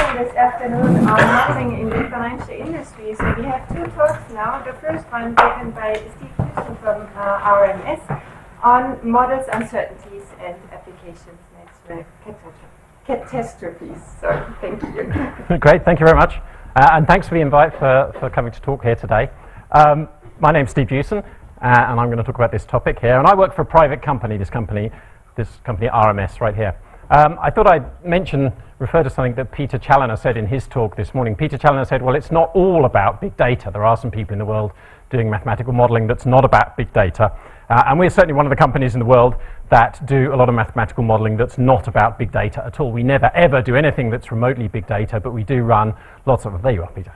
session this afternoon on modeling in the financial industry. So we have two talks now. The first one given by Steve Jewson from RMS on models, uncertainties, and applications. Next, catastrophes. Sorry, thank you. Great, thank you very much. And thanks for the invite for coming to talk here today. My name's Steve Jewson, and I'm going to talk about this topic here. And I work for a private company, this company RMS right here. I thought I'd refer to something that Peter Challoner said in his talk this morning. Peter Challoner said, well, it's not all about big data. There are some people in the world doing mathematical modeling that's not about big data. And we're certainly one of the companies in the world that do a lot of mathematical modeling that's not about big data at all. We never ever do anything that's remotely big data, but we do run lots of, there you are, Peter.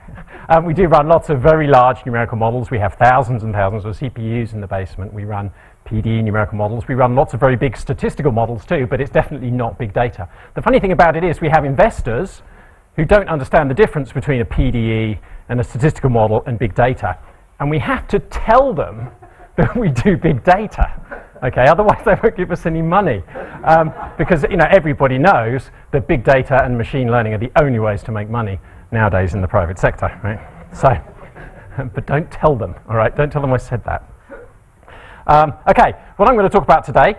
We do run lots of very large numerical models. We have thousands and thousands of CPUs in the basement. We run PD numerical models. We run lots of very big statistical models too, but it's definitely not big data. The funny thing about it is we have investors who don't understand the difference between a PDE and a statistical model and big data. And we have to tell them that we do big data. Okay, otherwise they won't give us any money. Because everybody knows that big data and machine learning are the only ways to make money nowadays in the private sector, right? So, but don't tell them, all right? Don't tell them I said that. Okay, what I'm going to talk about today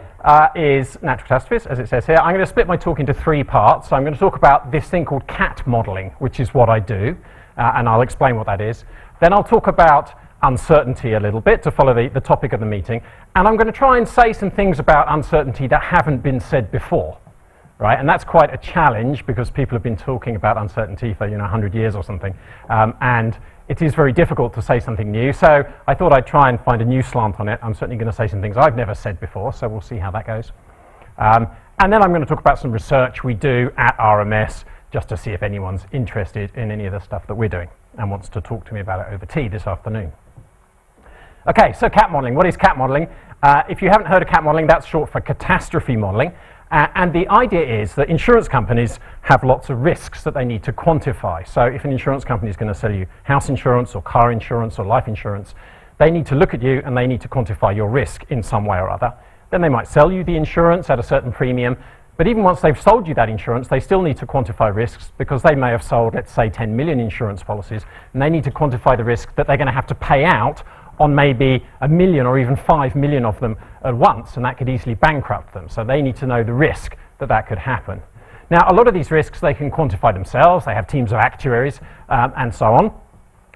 is natural catastrophes, as it says here. I'm going to split my talk into three parts. So I'm going to talk about this thing called cat modeling, which is what I do, and I'll explain what that is. Then I'll talk about uncertainty a little bit to follow the topic of the meeting, and I'm going to try and say some things about uncertainty that haven't been said before, right? And that's quite a challenge because people have been talking about uncertainty for 100 years or something, and it is very difficult to say something new. So I thought I'd try and find a new slant on it. I'm certainly going to say some things I've never said before, so we'll see how that goes. And then I'm going to talk about some research we do at RMS just to see if anyone's interested in any of the stuff that we're doing and wants to talk to me about it over tea this afternoon. Okay, so cat modeling. What is cat modeling? If you haven't heard of cat modeling, that's short for catastrophe modeling. And the idea is that insurance companies have lots of risks that they need to quantify. So if an insurance company is going to sell you house insurance or car insurance or life insurance, they need to look at you and they need to quantify your risk in some way or other. Then they might sell you the insurance at a certain premium. But even once they've sold you that insurance, they still need to quantify risks because they may have sold, let's say, 10 million insurance policies, and they need to quantify the risk that they're going to have to pay out on maybe 1 million or even 5 million of them at once, and that could easily bankrupt them. So they need to know the risk that could happen. Now, a lot of these risks they can quantify themselves. They have teams of actuaries and so on.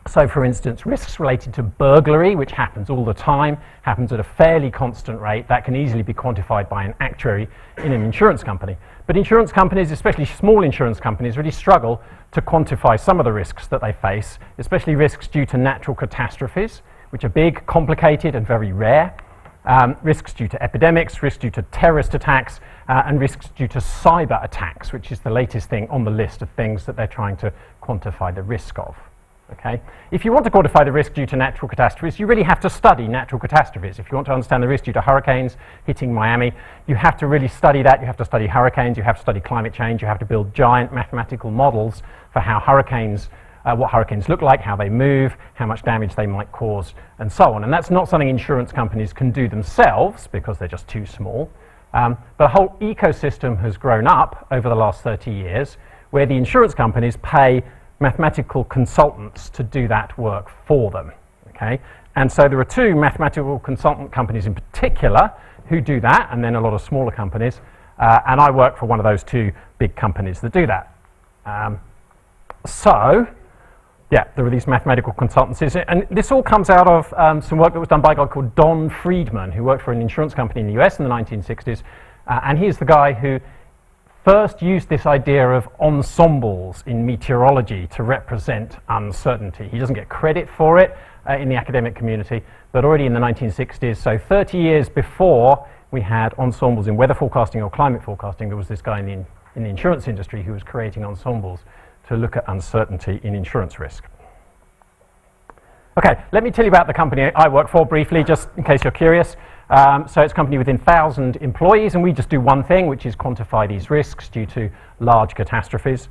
So, for instance, risks related to burglary, which happens all the time, happens at a fairly constant rate, that can easily be quantified by an actuary in an insurance company. But insurance companies, especially small insurance companies, really struggle to quantify some of the risks that they face, especially risks due to natural catastrophes, which are big, complicated, and very rare. Risks due to epidemics, risks due to terrorist attacks, and risks due to cyber attacks, which is the latest thing on the list of things that they're trying to quantify the risk of. Okay? If you want to quantify the risk due to natural catastrophes, you really have to study natural catastrophes. If you want to understand the risk due to hurricanes hitting Miami, you have to really study that. You have to study hurricanes, you have to study climate change, you have to build giant mathematical models for how hurricanes what hurricanes look like, how they move, how much damage they might cause, and so on. And that's not something insurance companies can do themselves because they're just too small. But a whole ecosystem has grown up over the last 30 years where the insurance companies pay mathematical consultants to do that work for them. Okay? And so there are two mathematical consultant companies in particular who do that, and then a lot of smaller companies. And I work for one of those two big companies that do that. Yeah, there are these mathematical consultancies, and this all comes out of some work that was done by a guy called Don Friedman, who worked for an insurance company in the US in the 1960s, and he's the guy who first used this idea of ensembles in meteorology to represent uncertainty. He doesn't get credit for it in the academic community, but already in the 1960s, so 30 years before we had ensembles in weather forecasting or climate forecasting, there was this guy in the insurance industry who was creating ensembles to look at uncertainty in insurance risk. Okay, let me tell you about the company I work for briefly, just in case you're curious. So it's a company with 1,000 employees, and we just do one thing, which is quantify these risks due to large catastrophes.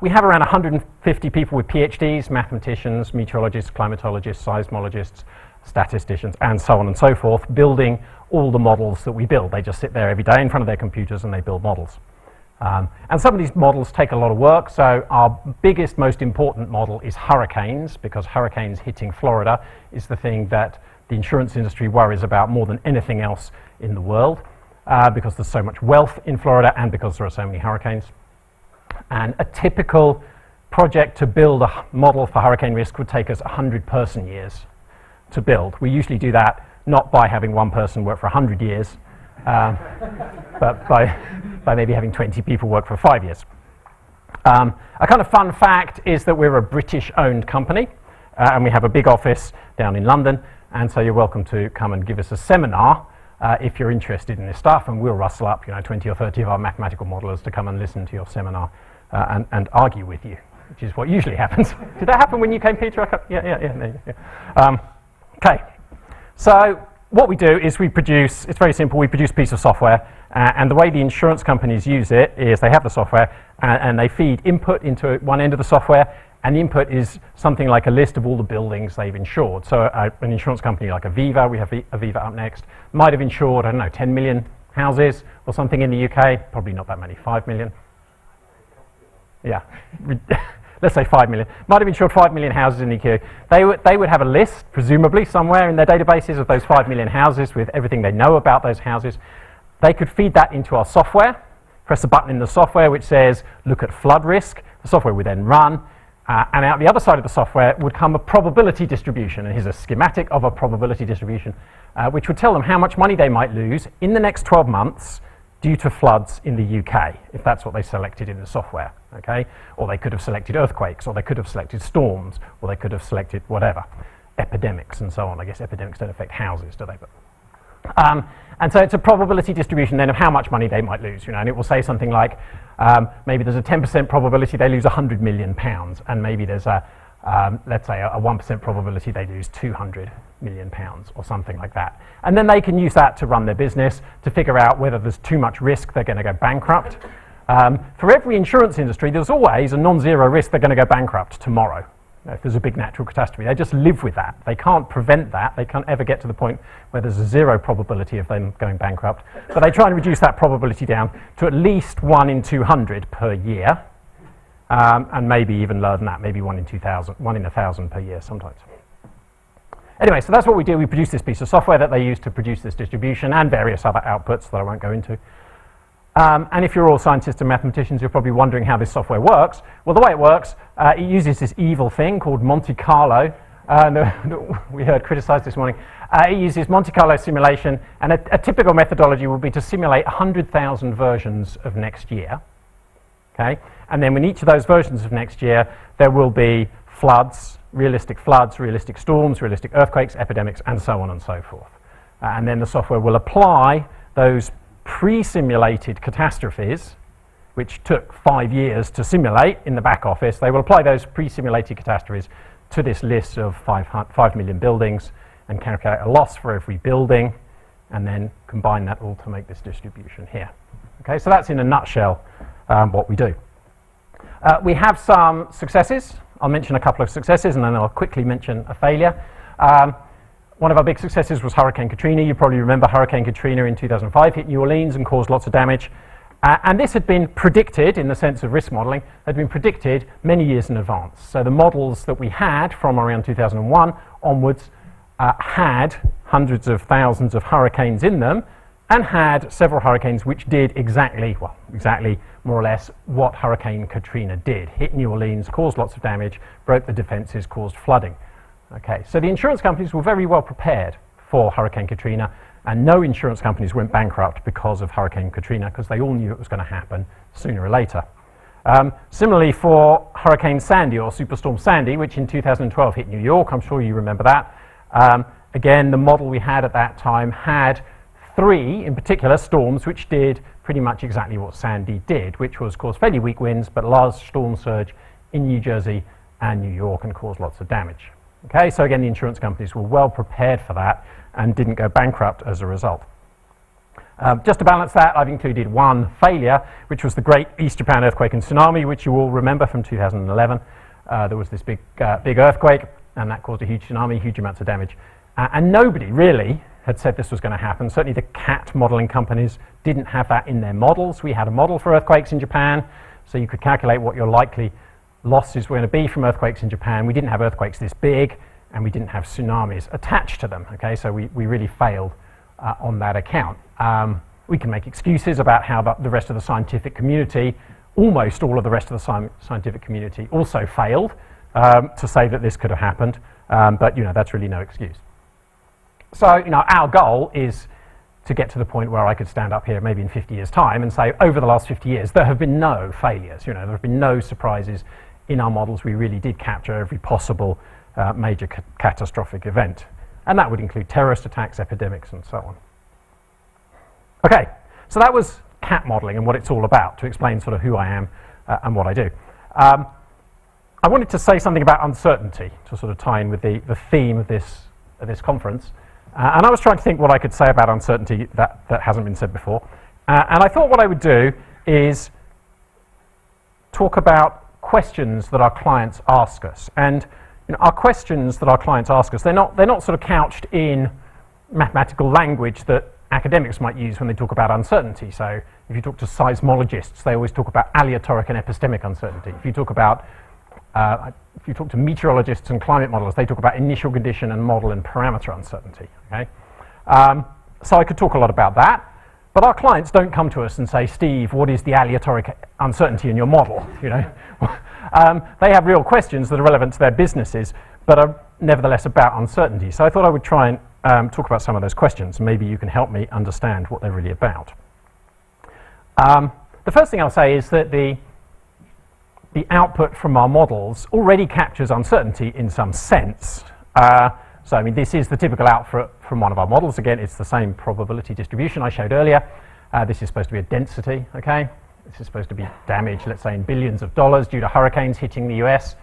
We have around 150 people with PhDs, mathematicians, meteorologists, climatologists, seismologists, statisticians, and so on and so forth, building all the models that we build. They just sit there every day in front of their computers and they build models. And some of these models take a lot of work, so our biggest, most important model is hurricanes, because hurricanes hitting Florida is the thing that the insurance industry worries about more than anything else in the world, because there's so much wealth in Florida and because there are so many hurricanes. And a typical project to build a model for hurricane risk would take us 100 person years to build. We usually do that not by having one person work for 100 years, but by maybe having 20 people work for 5 years. A kind of fun fact is that we're a British-owned company, and we have a big office down in London, and so you're welcome to come and give us a seminar if you're interested in this stuff, and we'll rustle up 20 or 30 of our mathematical modelers to come and listen to your seminar and argue with you, which is what usually happens. Did that happen when you came, Peter? Yeah. Okay, so what we do is we produce, it's very simple, we produce a piece of software, and the way the insurance companies use it is they have the software and they feed input into one end of the software, and the input is something like a list of all the buildings they've insured. So an insurance company like Aviva, we have Aviva up next, might have insured, I don't know, 10 million houses or something in the UK, probably not that many, 5 million. Yeah, let's say 5 million. Might have insured 5 million houses in the UK. They would have a list, presumably, somewhere in their databases of those 5 million houses with everything they know about those houses. They could feed that into our software, press a button in the software which says, look at flood risk. The software would then run, and out the other side of the software would come a probability distribution. And here's a schematic of a probability distribution, which would tell them how much money they might lose in the next 12 months due to floods in the UK, if that's what they selected in the software, okay? Or they could have selected earthquakes, or they could have selected storms, or they could have selected whatever, epidemics and so on. I guess epidemics don't affect houses, do they? But, and so it's a probability distribution then of how much money they might lose, and it will say something like, maybe there's a 10% probability they lose £100 million, and maybe there's a, let's say, a 1% probability they lose £200 million or something like that. And then they can use that to run their business, to figure out whether there's too much risk they're going to go bankrupt. For every insurance industry, there's always a non-zero risk they're going to go bankrupt tomorrow. If there's a big natural catastrophe, they just live with that. They can't prevent that. They can't ever get to the point where there's a zero probability of them going bankrupt. But they try and reduce that probability down to at least 1 in 200 per year, and maybe even lower than that, maybe 1 in 1,000 per year sometimes. Anyway, so that's what we do. We produce this piece of software that they use to produce this distribution and various other outputs that I won't go into. And if you're all scientists and mathematicians, you're probably wondering how this software works. Well, the way it works, it uses this evil thing called Monte Carlo, we heard criticized this morning. It uses Monte Carlo simulation, and a typical methodology would be to simulate 100,000 versions of next year. Okay? And then in each of those versions of next year, there will be floods, realistic storms, realistic earthquakes, epidemics, and so on and so forth. And then the software will apply those pre-simulated catastrophes, which took 5 years to simulate in the back office. They will apply those pre-simulated catastrophes to this list of 5 million buildings and calculate a loss for every building, and then combine that all to make this distribution here. Okay, so that's in a nutshell what we do. We have some successes. I'll mention a couple of successes and then I'll quickly mention a failure. One of our big successes was Hurricane Katrina. You probably remember Hurricane Katrina in 2005 hit New Orleans and caused lots of damage. And this had been predicted, in the sense of risk modeling, had been predicted many years in advance. So the models that we had from around 2001 onwards had hundreds of thousands of hurricanes in them, and had several hurricanes which did exactly more or less what Hurricane Katrina did. Hit New Orleans, caused lots of damage, broke the defenses, caused flooding. Okay, so the insurance companies were very well prepared for Hurricane Katrina, and no insurance companies went bankrupt because of Hurricane Katrina, because they all knew it was going to happen sooner or later. Similarly for Hurricane Sandy, or Superstorm Sandy, which in 2012 hit New York, I'm sure you remember that. Again, the model we had at that time had 3, in particular, storms which did pretty much exactly what Sandy did, which was cause fairly weak winds, but large storm surge in New Jersey and New York, and caused lots of damage. Okay, so again, the insurance companies were well prepared for that and didn't go bankrupt as a result. Just to balance that, I've included one failure, which was the Great East Japan Earthquake and Tsunami, which you all remember from 2011. There was this big earthquake, and that caused a huge tsunami, huge amounts of damage. And nobody really had said this was going to happen. Certainly the CAT modeling companies didn't have that in their models. We had a model for earthquakes in Japan, so you could calculate what your likely losses were going to be from earthquakes in Japan. We didn't have earthquakes this big, and we didn't have tsunamis attached to them. Okay, so we really failed on that account. We can make excuses about how the rest of the scientific community, almost all of the rest of the scientific community, also failed to say that this could have happened, but that's really no excuse. So our goal is to get to the point where I could stand up here maybe in 50 years' time and say, over the last 50 years, there have been no failures. There have been no surprises in our models. We really did capture every possible major catastrophic event. And that would include terrorist attacks, epidemics, and so on. Okay, so that was CAT modeling and what it's all about, to explain sort of who I am and what I do. I wanted to say something about uncertainty to sort of tie in with the theme of this conference. And I was trying to think what I could say about uncertainty that hasn't been said before. And I thought what I would do is talk about questions that our clients ask us. And our questions that our clients ask us, they're not sort of couched in mathematical language that academics might use when they talk about uncertainty. So if you talk to seismologists, they always talk about aleatoric and epistemic uncertainty. If you talk to meteorologists and climate modelers, they talk about initial condition and model and parameter uncertainty. Okay? So I could talk a lot about that, but our clients don't come to us and say, Steve, what is the aleatoric uncertainty in your model? They have real questions that are relevant to their businesses, but are nevertheless about uncertainty. So I thought I would try and talk about some of those questions. Maybe you can help me understand what they're really about. The first thing I'll say is that the output from our models already captures uncertainty in some sense. So I mean, this is the typical output from one of our models. Again, it's the same probability distribution I showed earlier. This is supposed to be a density, okay? This is supposed to be damage, let's say, in billions of dollars due to hurricanes hitting the US.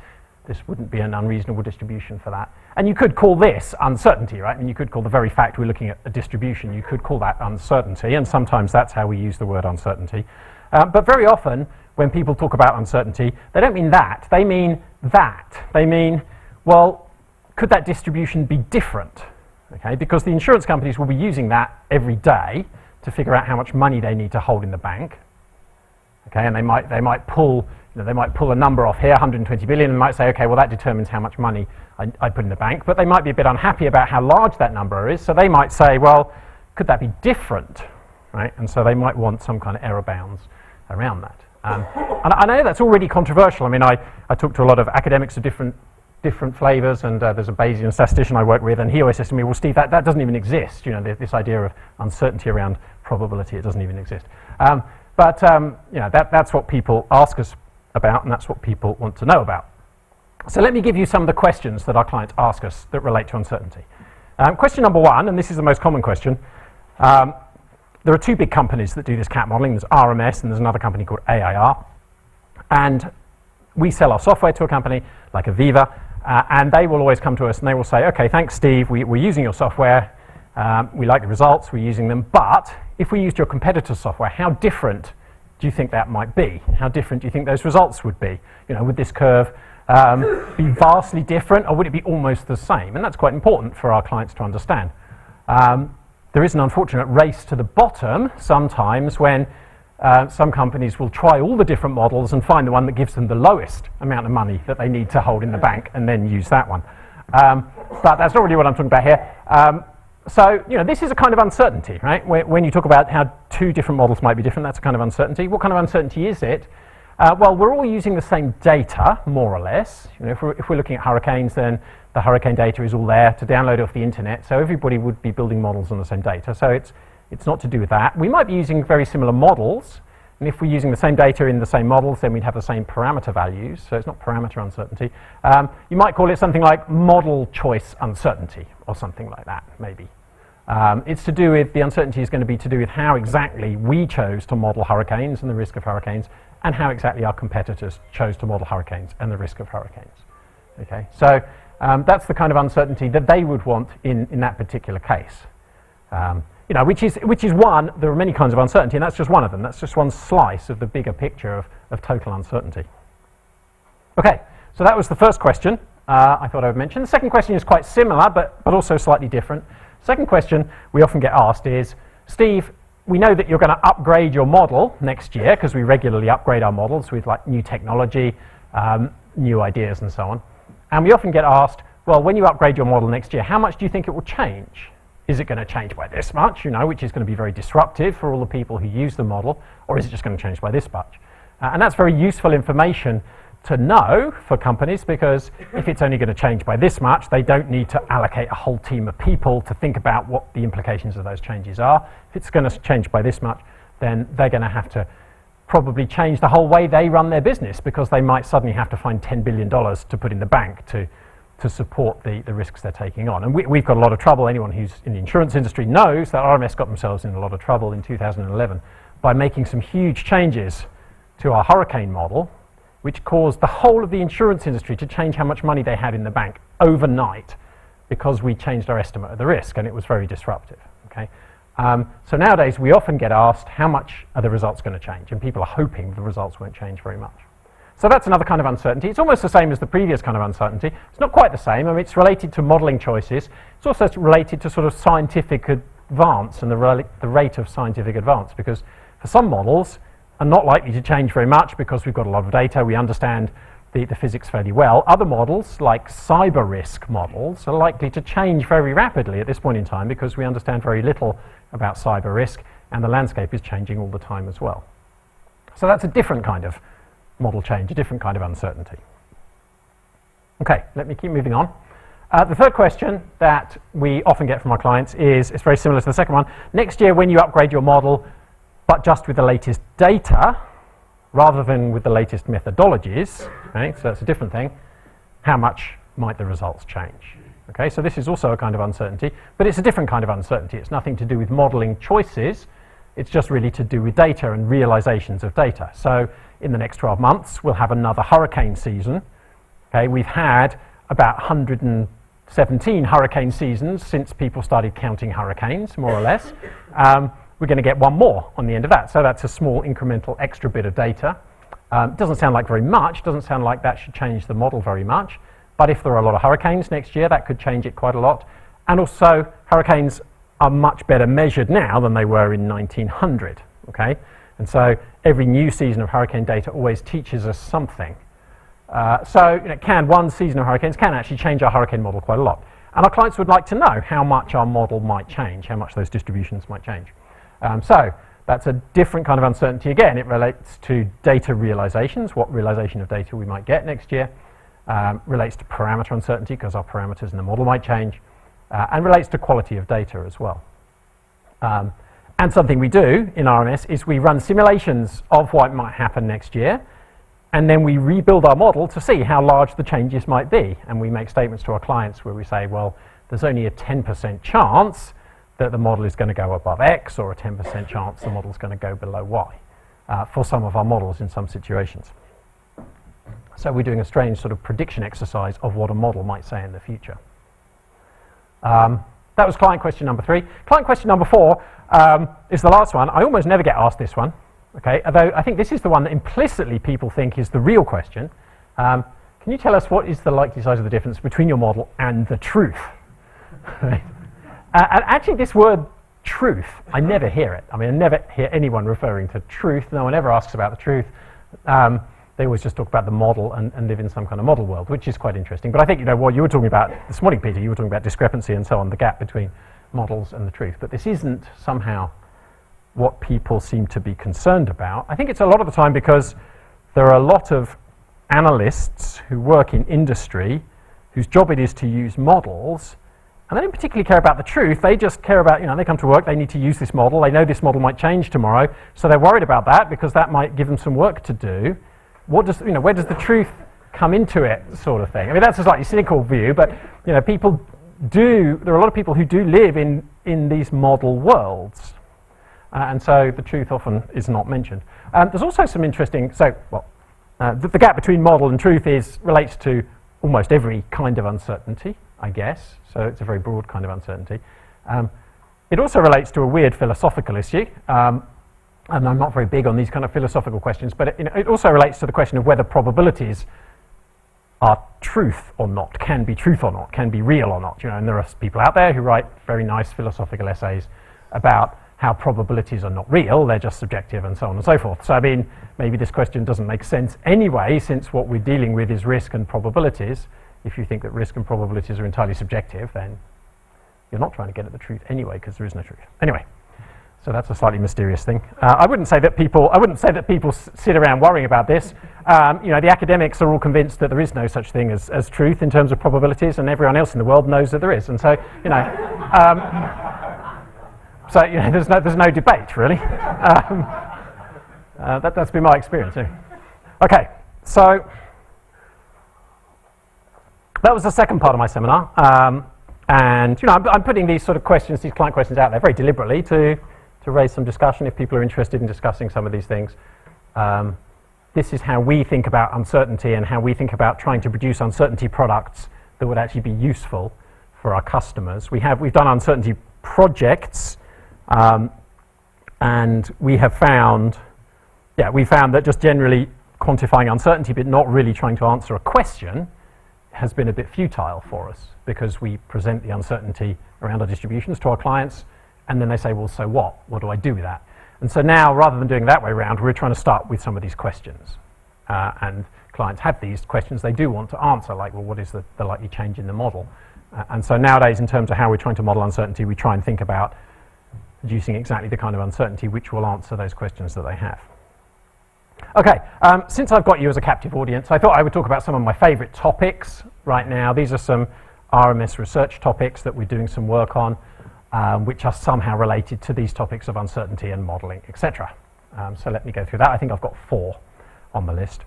This wouldn't be an unreasonable distribution for that. And you could call this uncertainty, right? And you could call the very fact we're looking at a distribution, you could call that uncertainty, and sometimes that's how we use the word uncertainty. But very often, when people talk about uncertainty, they don't mean that. They mean that. They mean, well, could that distribution be different? Okay, because the insurance companies will be using that every day to figure out how much money they need to hold in the bank. Okay, and they might pull a number off here, 120 billion, and might say, okay, well that determines how much money I put in the bank. But they might be a bit unhappy about how large that number is, so they might say, well, could that be different? Right, and so they might want some kind of error bounds around that. And I know that's already controversial. I mean, I talk to a lot of academics of different flavors, and there's a Bayesian statistician I work with, and he always says to me, well, Steve, that doesn't even exist. This idea of uncertainty around probability, it doesn't even exist. But that's what people ask us about, and that's what people want to know about. So let me give you some of the questions that our clients ask us that relate to uncertainty. Question number one, and this is the most common question. There are two big companies that do this CAT modeling. There's RMS and there's another company called AIR. And we sell our software to a company like Aviva, and they will always come to us and they will say, okay, thanks, Steve, we're using your software. We like the results, we're using them, but if we used your competitor's software, how different do you think that might be? How different do you think those results would be? Would this curve be vastly different, or would it be almost the same? And that's quite important for our clients to understand. There is an unfortunate race to the bottom sometimes when some companies will try all the different models and find the one that gives them the lowest amount of money that they need to hold in the bank and then use that one. But that's not really what I'm talking about here. So, this is a kind of uncertainty, right? When you talk about how two different models might be different, that's a kind of uncertainty. What kind of uncertainty is it? Well, we're all using the same data, more or less. If we're looking at hurricanes, then the hurricane data is all there to download off the internet, so everybody would be building models on the same data. So it's not to do with that. We might be using very similar models, and if we're using the same data in the same models, then we'd have the same parameter values, so it's not parameter uncertainty. You might call it something like model choice uncertainty, or something like that, maybe. It's to do with, the uncertainty is going to be to do with how exactly we chose to model hurricanes and the risk of hurricanes, and how exactly our competitors chose to model hurricanes and the risk of hurricanes. Okay, so that's the kind of uncertainty that they would want in that particular case. Which is one, there are many kinds of uncertainty, and that's just one of them. That's just one slice of the bigger picture of total uncertainty. Okay, so that was the first question I thought I would mention. The second question is quite similar, but also slightly different. Second question we often get asked is, Steve, we know that you're going to upgrade your model next year, because we regularly upgrade our models with like new technology, new ideas and so on. And we often get asked, well, when you upgrade your model next year, how much do you think it will change? Is it going to change by this much, which is going to be very disruptive for all the people who use the model, or is it just going to change by this much? And that's very useful information to know for companies, because if it's only going to change by this much, they don't need to allocate a whole team of people to think about what the implications of those changes are. If it's going to change by this much, then they're going to have to probably change the whole way they run their business, because they might suddenly have to find $10 billion to put in the bank to support the risks they're taking on. And we've got a lot of trouble. Anyone who's in the insurance industry knows that RMS got themselves in a lot of trouble in 2011 by making some huge changes to our hurricane model, which caused the whole of the insurance industry to change how much money they had in the bank overnight, because we changed our estimate of the risk, and it was very disruptive. Okay? So nowadays we often get asked, how much are the results going to change? And people are hoping the results won't change very much. So that's another kind of uncertainty. It's almost the same as the previous kind of uncertainty. It's not quite the same. I mean, it's related to modeling choices. It's also related to sort of scientific advance and the rate of scientific advance, because for some models are not likely to change very much because we've got a lot of data, we understand the physics fairly well. Other models, like cyber risk models, are likely to change very rapidly at this point in time, because we understand very little about cyber risk, and the landscape is changing all the time as well. So that's a different kind of model change, a different kind of uncertainty. Okay, let me keep moving on. The third question that we often get from our clients is, it's very similar to the second one. Next year, when you upgrade your model, but just with the latest data, rather than with the latest methodologies, okay, so that's a different thing, how much might the results change? Okay, so this is also a kind of uncertainty, but it's a different kind of uncertainty. It's nothing to do with modeling choices. It's just really to do with data and realizations of data. So in the next 12 months, we'll have another hurricane season. Okay, we've had about 117 hurricane seasons since people started counting hurricanes, more or less. We're going to get one more on the end of that. So that's a small incremental extra bit of data. Doesn't sound like very much, doesn't sound like that should change the model very much. But if there are a lot of hurricanes next year, that could change it quite a lot. And also, hurricanes are much better measured now than they were in 1900. Okay? And so every new season of hurricane data always teaches us something. So one season of hurricanes can actually change our hurricane model quite a lot. And our clients would like to know how much our model might change, how much those distributions might change. So that's a different kind of uncertainty. Again, it relates to data realizations, what realization of data we might get next year. Relates to parameter uncertainty, because our parameters in the model might change. And relates to quality of data as well. And something we do in RMS is we run simulations of what might happen next year, and then we rebuild our model to see how large the changes might be. And we make statements to our clients where we say, well, there's only a 10% chance that the model is going to go above X, or a 10% chance the model is going to go below Y for some of our models in some situations. So we're doing a strange sort of prediction exercise of what a model might say in the future. That was client question number 3. Client question number 4 is the last one. I almost never get asked this one, okay? Although I think this is the one that implicitly people think is the real question. Can you tell us what is the likely size of the difference between your model and the truth? And actually, this word truth, I never hear it. I mean, I never hear anyone referring to truth. No one ever asks about the truth. They always just talk about the model and live in some kind of model world, which is quite interesting. But I think, what you were talking about this morning, Peter, you were talking about discrepancy and so on, the gap between models and the truth. But this isn't somehow what people seem to be concerned about. I think it's a lot of the time because there are a lot of analysts who work in industry whose job it is to use models, and they don't particularly care about the truth. They just care about, they come to work, they need to use this model, they know this model might change tomorrow, so they're worried about that because that might give them some work to do. Where does the truth come into it, sort of thing? I mean, that's a slightly cynical view, but there are a lot of people who do live in these model worlds, and so the truth often is not mentioned. There's also some interesting, the gap between model and truth relates to almost every kind of uncertainty, I guess, so it's a very broad kind of uncertainty. It also relates to a weird philosophical issue, and I'm not very big on these kind of philosophical questions, but it also relates to the question of whether probabilities are truth or not, can be truth or not, can be real or not. And there are people out there who write very nice philosophical essays about how probabilities are not real, they're just subjective and so on and so forth. So I mean, maybe this question doesn't make sense anyway, since what we're dealing with is risk and probabilities. If you think that risk and probabilities are entirely subjective, then you're not trying to get at the truth anyway, because there is no truth. Anyway, so that's a slightly mysterious thing. I wouldn't say that people sit around worrying about this. The academics are all convinced that there is no such thing as truth in terms of probabilities, and everyone else in the world knows that there is. And so, there's no debate really. That's been my experience. Okay, so that was the second part of my seminar. And I'm putting these sort of questions, these client questions out there very deliberately to raise some discussion if people are interested in discussing some of these things. This is how we think about uncertainty and how we think about trying to produce uncertainty products that would actually be useful for our customers. We've done uncertainty projects, and we found that just generally quantifying uncertainty but not really trying to answer a question has been a bit futile for us, because we present the uncertainty around our distributions to our clients, and then they say, well, so what? What do I do with that? And so now, rather than doing it that way around, we're trying to start with some of these questions. And clients have these questions they do want to answer, like, well, what is the likely change in the model? And so nowadays, in terms of how we're trying to model uncertainty, we try and think about producing exactly the kind of uncertainty which will answer those questions that they have. Okay, since I've got you as a captive audience, I thought I would talk about some of my favorite topics right now. These are some RMS research topics that we're doing some work on, which are somehow related to these topics of uncertainty and modeling, etc. So let me go through that. I think I've got 4 on the list.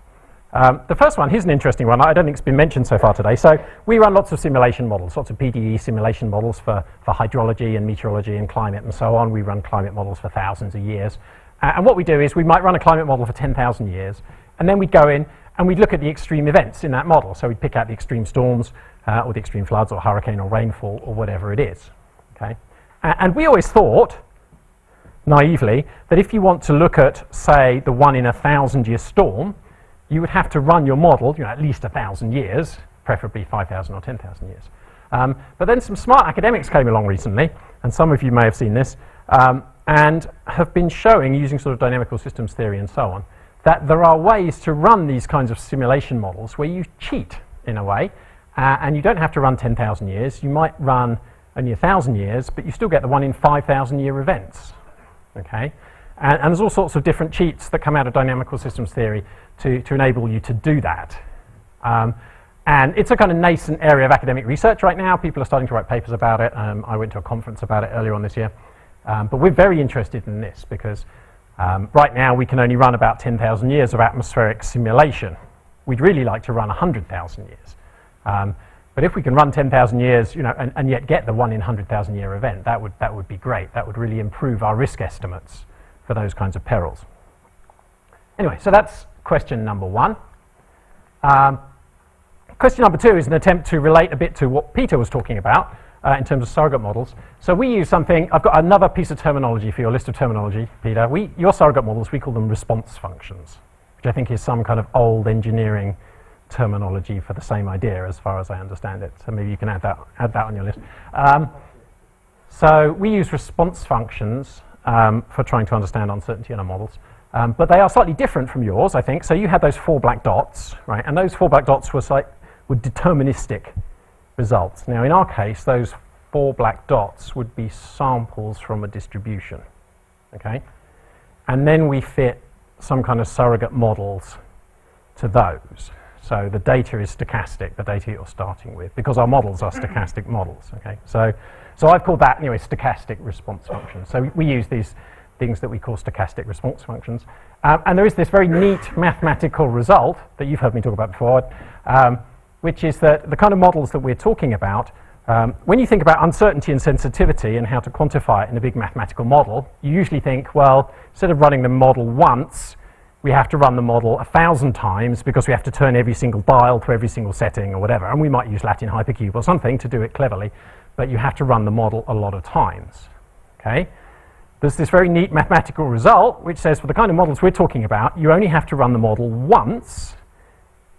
The first one, here's an interesting one. I don't think it's been mentioned so far today. So we run lots of simulation models, lots of PDE simulation models for hydrology and meteorology and climate and so on. We run climate models for thousands of years. And what we do is we might run a climate model for 10,000 years, and then we'd go in and we'd look at the extreme events in that model. So we'd pick out the extreme storms, or the extreme floods, or hurricane, or rainfall, or whatever it is. Okay? And we always thought, naively, that if you want to look at, say, the 1 in 1,000-year storm, you would have to run your model, at least 1,000 years, preferably 5,000 or 10,000 years. But then some smart academics came along recently, and some of you may have seen this, and have been showing, using sort of dynamical systems theory and so on, that there are ways to run these kinds of simulation models where you cheat, in a way, and you don't have to run 10,000 years. You might run only 1,000 years, but you still get the 1 in 5,000 year events. Okay? And there's all sorts of different cheats that come out of dynamical systems theory to enable you to do that. And it's a kind of nascent area of academic research right now. People are starting to write papers about it. I went to a conference about it earlier on this year. But we're very interested in this because right now we can only run about 10,000 years of atmospheric simulation. We'd really like to run 100,000 years. But if we can run 10,000 years, and yet get the 1 in 100,000 year event, that would be great. That would really improve our risk estimates for those kinds of perils. Anyway, so that's question number 1. Question number 2 is an attempt to relate a bit to what Peter was talking about in terms of surrogate models. So we use something, I've got another piece of terminology for your list of terminology, Peter. Your surrogate models, we call them response functions, which I think is some kind of old engineering terminology for the same idea as far as I understand it. So maybe you can add that on your list. So we use response functions for trying to understand uncertainty in our models. But they are slightly different from yours, I think. So you had those 4 black dots, right? And those 4 black dots were deterministic results. Now, in our case, those 4 black dots would be samples from a distribution, okay? And then we fit some kind of surrogate models to those. So the data is stochastic, the data you're starting with, because our models are stochastic models, okay? So I've called that, anyway, stochastic response functions. So we use these things that we call stochastic response functions. And there is this very neat mathematical result that you've heard me talk about before, which is that the kind of models that we're talking about, when you think about uncertainty and sensitivity and how to quantify it in a big mathematical model, you usually think, well, instead of running the model once, we have to run the model 1,000 times because we have to turn every single dial to every single setting or whatever. And we might use Latin hypercube or something to do it cleverly, but you have to run the model a lot of times, okay? There's this very neat mathematical result which says for the kind of models we're talking about, you only have to run the model once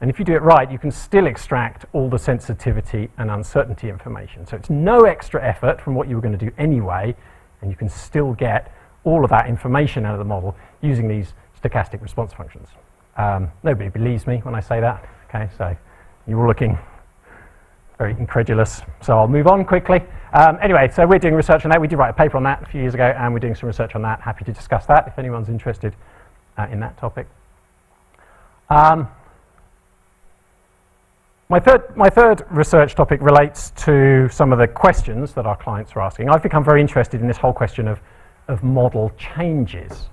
And if you do it right, you can still extract all the sensitivity and uncertainty information. So it's no extra effort from what you were going to do anyway, and you can still get all of that information out of the model using these stochastic response functions. Nobody believes me when I say that, okay, so you're all looking very incredulous, so I'll move on quickly. Anyway, so we're doing research on that. We did write a paper on that a few years ago, and we're doing some research on that. Happy to discuss that if anyone's interested in that topic. My third research topic relates to some of the questions that our clients are asking. I've become very interested in this whole question of model changes.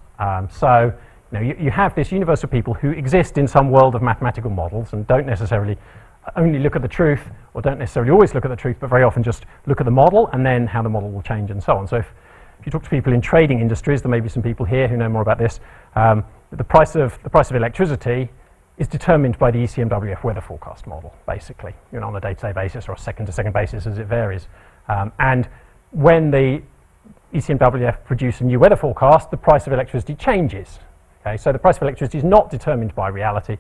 So you have this universe of people who exist in some world of mathematical models and don't necessarily only look at the truth, or don't necessarily always look at the truth, but very often just look at the model and then how the model will change and so on. So if you talk to people in trading industries, there may be some people here who know more about this. The price of electricity is determined by the ECMWF weather forecast model, basically, on a day-to-day basis or a second-to-second basis as it varies. And when the ECMWF produce a new weather forecast, the price of electricity changes. Okay, so the price of electricity is not determined by reality,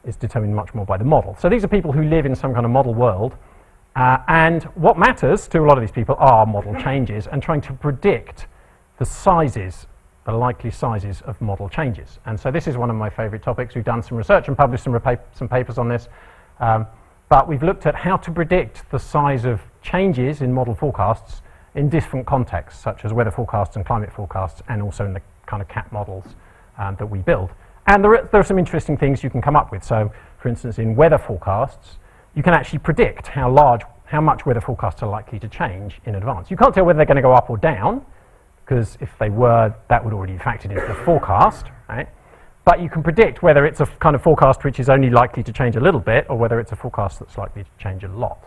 it's determined much more by the model. So these are people who live in some kind of model world, and what matters to a lot of these people are model changes and trying to predict the sizes, the likely sizes of model changes. And so this is one of my favorite topics. We've done some research and published some papers on this, but we've looked at how to predict the size of changes in model forecasts in different contexts, such as weather forecasts and climate forecasts, and also in the kind of CAT models that we build. And there are some interesting things you can come up with. So, for instance, in weather forecasts, you can actually predict how much weather forecasts are likely to change in advance. You can't tell whether they're going to go up or down, because if they were, that would already be factored into the forecast, right? But you can predict whether it's a kind of forecast which is only likely to change a little bit, or whether it's a forecast that's likely to change a lot.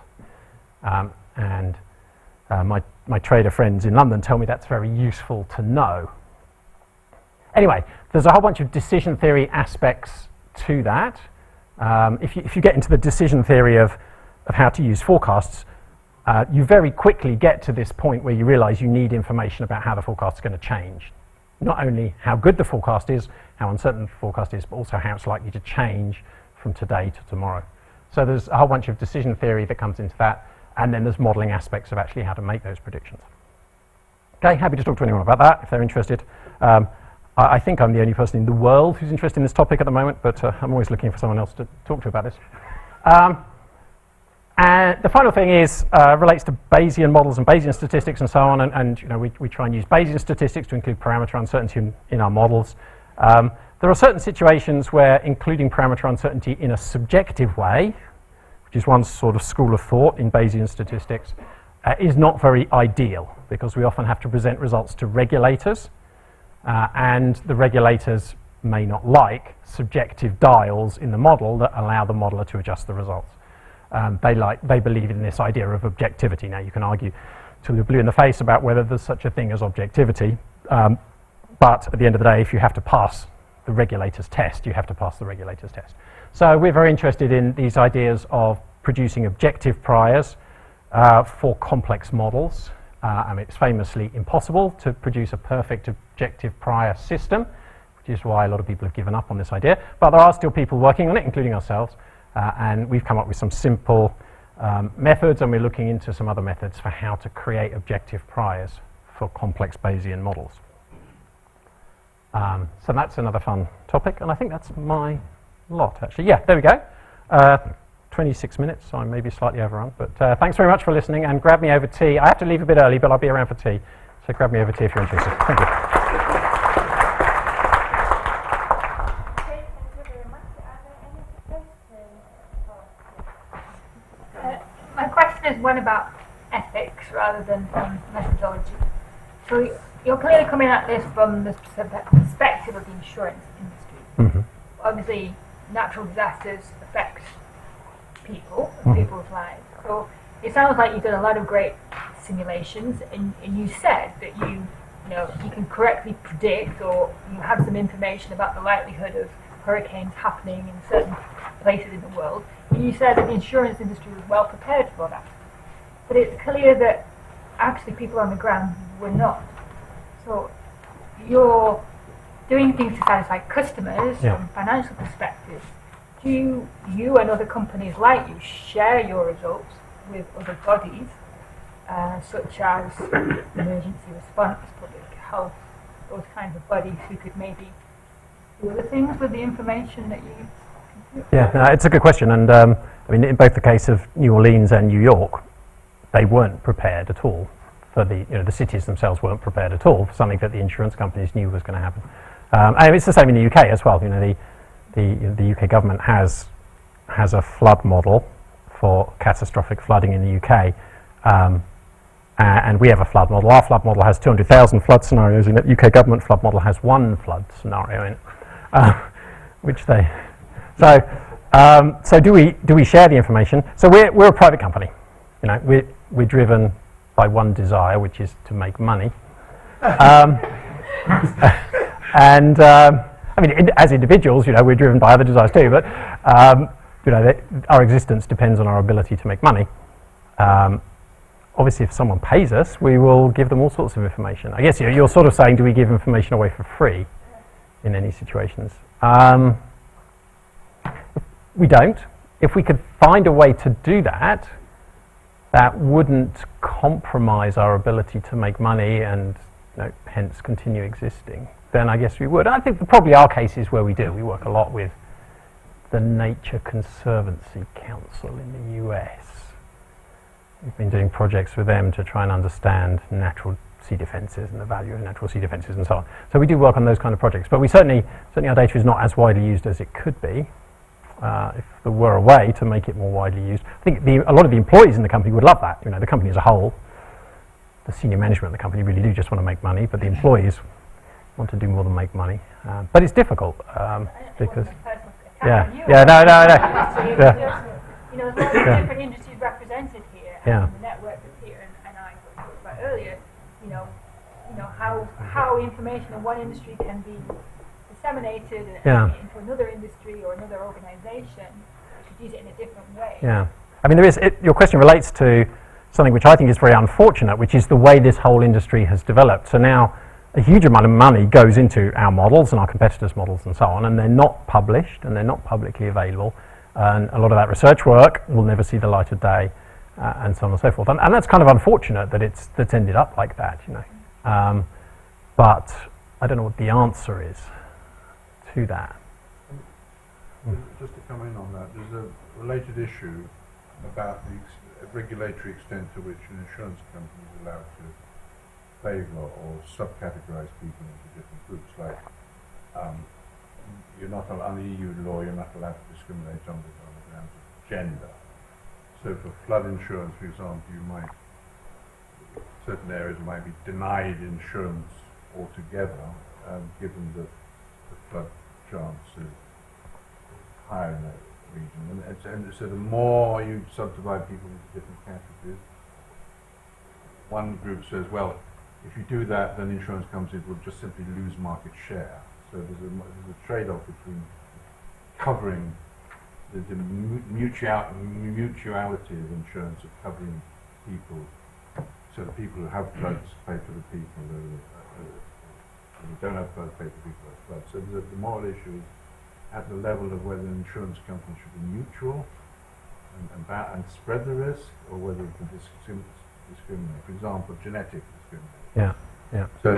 My trader friends in London tell me that's very useful to know. Anyway, there's a whole bunch of decision theory aspects to that. If you get into the decision theory of how to use forecasts, you very quickly get to this point where you realize you need information about how the forecast is going to change. Not only how good the forecast is, how uncertain the forecast is, but also how it's likely to change from today to tomorrow. So there's a whole bunch of decision theory that comes into that, and then there's modeling aspects of actually how to make those predictions. Okay, happy to talk to anyone about that if they're interested. I think I'm the only person in the world who's interested in this topic at the moment, but I'm always looking for someone else to talk to about this. And the final thing is relates to Bayesian models and Bayesian statistics and so on, and we try and use Bayesian statistics to include parameter uncertainty in our models. There are certain situations where including parameter uncertainty in a subjective way, which is one sort of school of thought in Bayesian statistics, is not very ideal, because we often have to present results to regulators, and the regulators may not like subjective dials in the model that allow the modeler to adjust the results. They believe in this idea of objectivity. Now, you can argue till you're blue in the face about whether there's such a thing as objectivity, but at the end of the day, if you have to pass the regulator's test, you have to pass the regulator's test. So we're very interested in these ideas of producing objective priors for complex models. It's famously impossible to produce a perfect objective prior system, which is why a lot of people have given up on this idea. But there are still people working on it, including ourselves, and we've come up with some simple methods, and we're looking into some other methods for how to create objective priors for complex Bayesian models. So that's another fun topic, and I think that's my lot, actually. Yeah, there we go. 26 minutes, so I may be slightly overrun, but thanks very much for listening, and grab me over tea. I have to leave a bit early, but I'll be around for tea, so grab me over tea if you're interested. Thank you. Okay, thank you very much. Are there any questions? My question is one about ethics rather than methodology. So you're clearly coming at this from the perspective of the insurance industry. Mm-hmm. Obviously, natural disasters affect people and people's lives. So it sounds like you've done a lot of great simulations, and you said that you can correctly predict, or you have some information about the likelihood of hurricanes happening in certain places in the world. And you said that the insurance industry was well prepared for that. But it's clear that actually people on the ground were not. So you're doing things to satisfy customers from a financial perspective. do you and other companies like you share your results with other bodies, such as emergency response, public health, those kinds of bodies who could maybe do other things with the information that you do? Yeah, no, it's a good question. And I mean, in both the case of New Orleans and New York, they weren't prepared at all for the cities themselves weren't prepared at all for something that the insurance companies knew was going to happen. And it's the same in the UK as well. The UK government has a flood model for catastrophic flooding in the UK, and we have a flood model. Our flood model has 200,000 flood scenarios in it. UK government flood model has one flood scenario in it, which they. So do we share the information? So we're a private company. We're driven by one desire, which is to make money. And I mean, as individuals, we're driven by other desires too. But our existence depends on our ability to make money. Obviously, if someone pays us, we will give them all sorts of information. I guess you're sort of saying, do we give information away for free in any situations? We don't. If we could find a way to do that, that wouldn't compromise our ability to make money and hence continue existing, then I guess we would. I think probably our cases where we do. We work a lot with the Nature Conservancy Council in the US. We've been doing projects with them to try and understand natural sea defences and the value of natural sea defences and so on. So we do work on those kind of projects, but we certainly our data is not as widely used as it could be. If there were a way to make it more widely used, I think a lot of the employees in the company would love that. The company as a whole, the senior management of the company really do just want to make money, but the employees want to do more than make money. But it's difficult because no. There's lots of different industries represented here, and the network that Peter and I talked about earlier. How information in one industry can be disseminated into another industry or another organisation. You could use it in a different way. Yeah, I mean, your question relates to something which I think is very unfortunate, which is the way this whole industry has developed. So now a huge amount of money goes into our models and our competitors' models and so on, and they're not published and they're not publicly available. And a lot of that research work will never see the light of day, and so on and so forth. And that's kind of unfortunate that that's ended up like that, But I don't know what the answer is to that. Just to come in on that, there's a related issue about the regulatory extent to which an insurance company is allowed to favour or subcategorise people into different groups. Like, you're not under EU law, you're not allowed to discriminate on the grounds of gender. So for flood insurance, for example, certain areas might be denied insurance altogether, given that the flood chance is higher in that region. And so the more you subdivide people into different categories, one group says, well, if you do that, then insurance companies will just simply lose market share. So there's a trade-off between covering the mutuality of insurance, of covering people, so the people who have floods pay for the people who don't have floods pay for people who have floods. So the moral issue is at the level of whether an insurance company should be neutral and spread the risk, or whether it can discriminate. For example, genetic discrimination. Yeah. So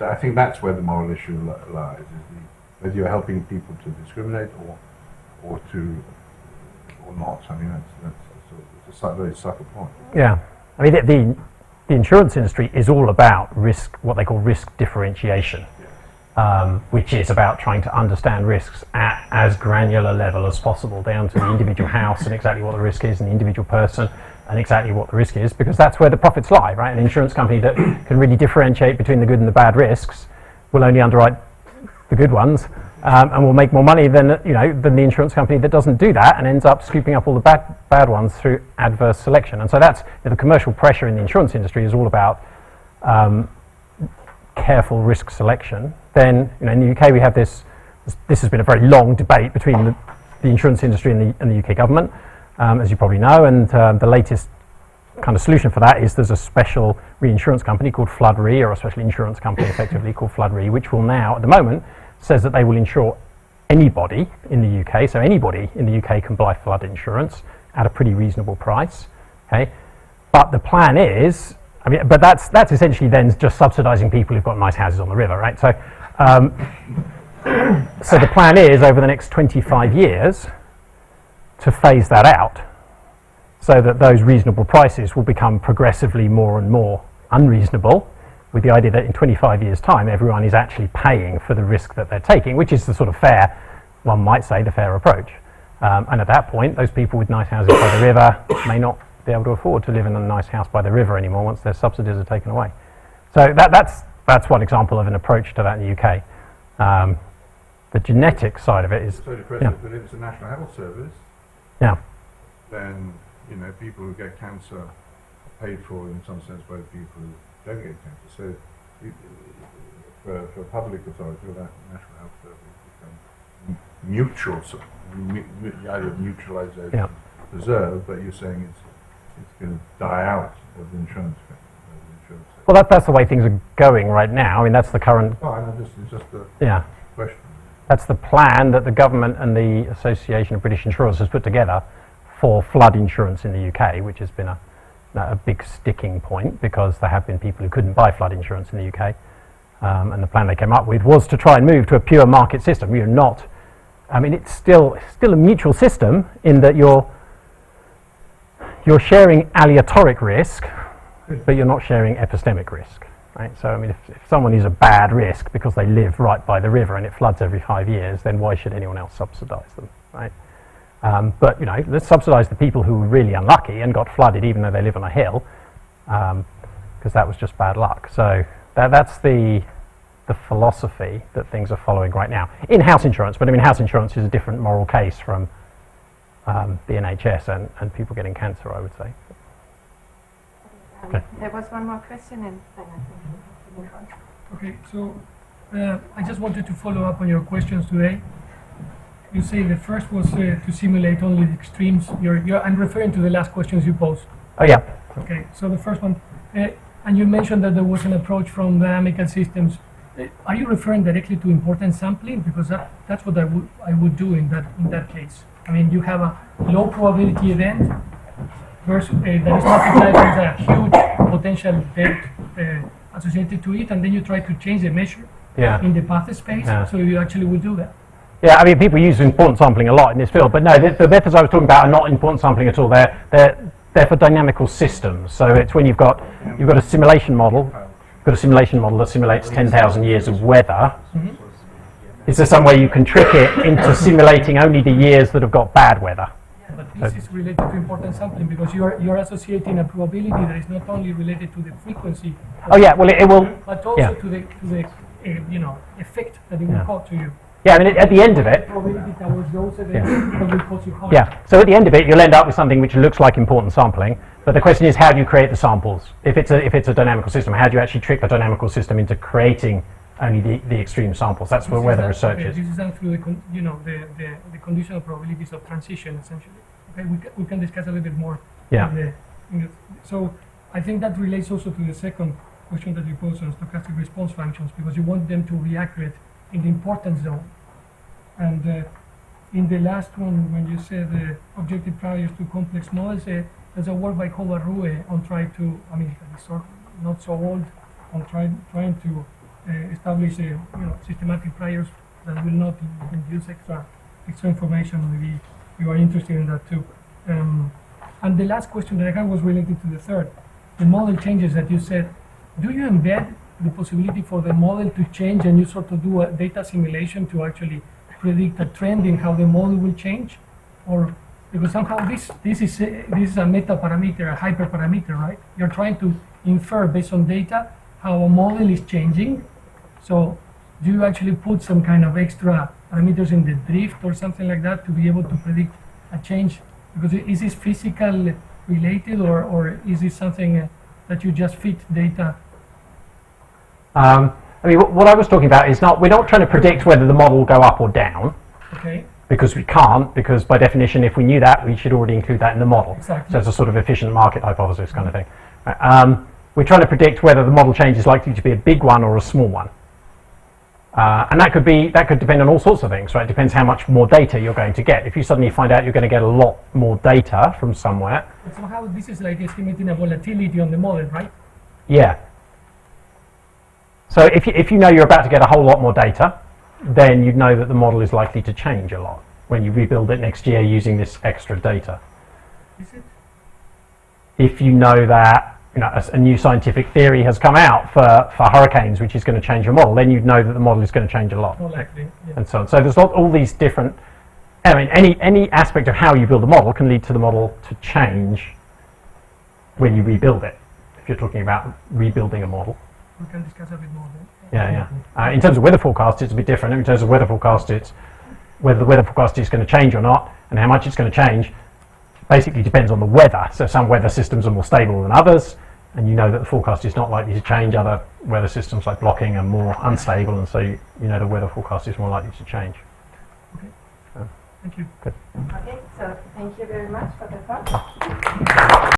I think that's where the moral issue lies: is whether you're helping people to discriminate or not. I mean, that's a very subtle point. Yeah, I mean the insurance industry is all about risk, what they call risk differentiation. Which is about trying to understand risks at as granular level as possible, down to the individual house and exactly what the risk is, and the individual person and exactly what the risk is, because that's where the profits lie, right? An insurance company that can really differentiate between the good and the bad risks will only underwrite the good ones, and will make more money than the insurance company that doesn't do that and ends up scooping up all the bad ones through adverse selection. And so that's the commercial pressure in the insurance industry is all about careful risk selection. Then in the UK we have this has been a very long debate between the insurance industry and the UK government, as you probably know, and the latest kind of solution for that is there's a special reinsurance company called Flood Re, or a special insurance company effectively called Flood Re, which will now at the moment says that they will insure anybody in the UK, so anybody in the UK can buy flood insurance at a pretty reasonable price. Okay, but the plan is, I mean, but that's essentially then just subsidising people who've got nice houses on the river, right? So, so the plan is over the next 25 years to phase that out, so that those reasonable prices will become progressively more and more unreasonable, with the idea that in 25 years' time, everyone is actually paying for the risk that they're taking, which is the sort of fair, one might say, the fair approach. And at that point, those people with nice houses by the river may not be able to afford to live in a nice house by the river anymore once their subsidies are taken away. So that's one example of an approach to that in the UK. The genetic side of it is... So depressive, but if it's a National Health Service, yeah, then, you know, people who get cancer are paid for in some sense by the people who don't get cancer. So for public authority or that National Health Service, becomes mutual, the idea of mutualisation, yeah. preserved, but you're saying it's going to die out of the insurance sector. Well, that's the way things are going right now. I mean, that's the current... Oh, I know, it's just a yeah. question. That's the plan that the government and the Association of British Insurers has put together for flood insurance in the UK, which has been a big sticking point because there have been people who couldn't buy flood insurance in the UK. And the plan they came up with was to try and move to a pure market system. You're not... I mean, it's still a mutual system in that you're sharing aleatoric risk, but you're not sharing epistemic risk, right? So, I mean, if someone is a bad risk because they live right by the river and it floods every 5 years, then why should anyone else subsidise them, right? But, you know, let's subsidise the people who were really unlucky and got flooded even though they live on a hill, because that was just bad luck. So that's the philosophy that things are following right now. In house insurance, but I mean, house insurance is a different moral case from the NHS and people getting cancer, I would say. Okay. There was one more question, and then I think we move on. Okay, so I just wanted to follow up on your questions today. You say the first was to simulate only the extremes. I'm referring to the last questions you posed. Oh, yeah. Okay, so the first one, and you mentioned that there was an approach from dynamical systems. Are you referring directly to importance sampling? Because that's what I would do in that case. I mean, you have a low probability event versus that is multiplied with a huge potential debt associated to it, and then you try to change the measure in the path space, so you actually would do that. Yeah, I mean, people use importance sampling a lot in this field, but no, the methods I was talking about are not importance sampling at all. They're for dynamical systems. So it's when you've got a simulation model. Got a simulation model that simulates 10,000 years of weather. Mm-hmm. Is there some way you can trick it into simulating only the years that have got bad weather? But this is related to importance sampling because you're associating a probability that is not only related to the frequency. Oh yeah, well it will. But also to the effect that it will cause to you. Yeah, I mean at the end of it. Probability towards those events that will cause you harm. Yeah. So at the end of it, you'll end up with something which looks like importance sampling. But the question is, how do you create the samples? If it's a dynamical system, how do you actually trick the dynamical system into creating only the extreme samples? That's where the research is. This is done through the conditional probabilities of transition, essentially. Okay, we can discuss a little bit more. Yeah. So I think that relates also to the second question that you posed on stochastic response functions, because you want them to be accurate in the importance zone. And in the last one, when you said objective priors to complex models, there's a work by Kovarue on trying to, I mean, it's not so old, on trying to establish systematic priors that will not induce extra information. Maybe you are interested in that too. And the last question that I had was related to the third, the model changes that you said. Do you embed the possibility for the model to change and you sort of do a data simulation to actually predict a trend in how the model will change? Or because somehow this is a meta parameter, a hyperparameter, right? You're trying to infer based on data how a model is changing. So do you actually put some kind of extra parameters in the drift or something like that to be able to predict a change? Because is this physical related or is this something that you just fit data? I mean, what I was talking about is we're not trying to predict whether the model will go up or down. Okay. Because we can't, because by definition, if we knew that, we should already include that in the model. Exactly. So it's a sort of efficient market hypothesis kind of thing. We're trying to predict whether the model change is likely to be a big one or a small one. And that could depend on all sorts of things, right? It depends how much more data you're going to get. If you suddenly find out you're going to get a lot more data from somewhere, But somehow this is like estimating a volatility on the model, right? yeah. So if you know you're about to get a whole lot more data, then you know that the model is likely to change a lot when you rebuild it next year using this extra data. Is it? If you know that a new scientific theory has come out for hurricanes, which is going to change your model, then you know that the model is going to change a lot, More likely, yeah. and so on. So there's all these different. I mean, any aspect of how you build a model can lead to the model to change when you rebuild it. If you're talking about rebuilding a model. We can discuss a bit more then. Yeah. In terms of weather forecast, it's a bit different. In terms of weather forecast, it's whether the weather forecast is going to change or not, and how much it's going to change. Basically depends on the weather. So some weather systems are more stable than others, and you know that the forecast is not likely to change. Other weather systems like blocking are more unstable, and so you know the weather forecast is more likely to change. Thank you. Good. Okay, so thank you very much for the talk.